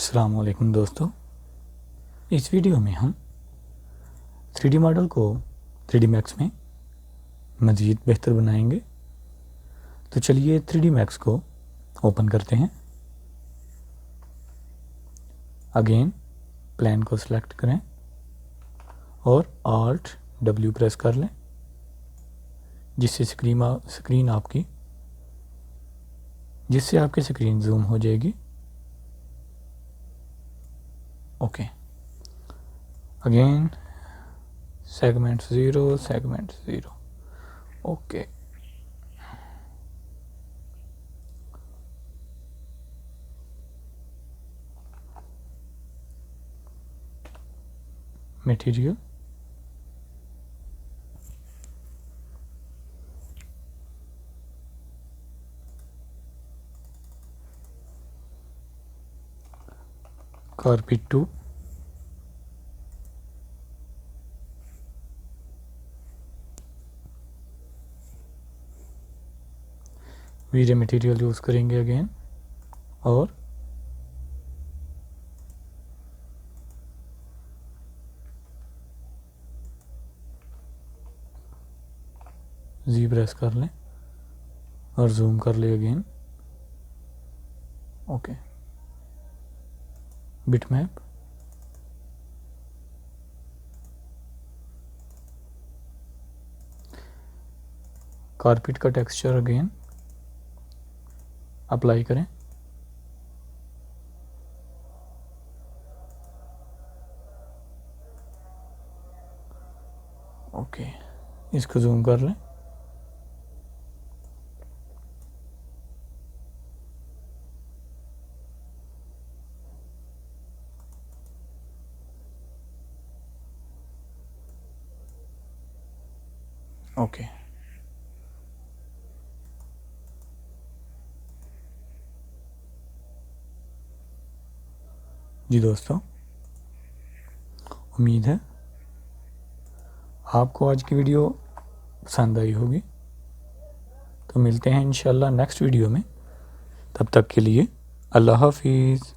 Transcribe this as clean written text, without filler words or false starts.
अस्सलाम वालेकुम दोस्तों, इस वीडियो में हम 3D मॉडल को 3D मैक्स में मज़ीद बेहतर बनाएंगे। तो चलिए 3D मैक्स को ओपन करते हैं। अगेन प्लान को सिलेक्ट करें और Alt W प्रेस कर लें, जिससे आपकी स्क्रीन जूम हो जाएगी। Okay, again segment zero. Okay, material carpet 2, वीरे मटेरियल यूज़ करेंगे अगेन और जी प्रेस कर लें और जूम कर ले अगेन। ओके, बिटमैप कारपेट का टेक्सचर अगेन अप्लाई करें। ओके, इसको जूम कर लें। ओके, जी दोस्तों, उम्मीद है आपको आज की वीडियो पसंद आई होगी। तो मिलते हैं इंशाल्लाह नेक्स्ट वीडियो में। तब तक के लिए अल्लाह हाफिज़।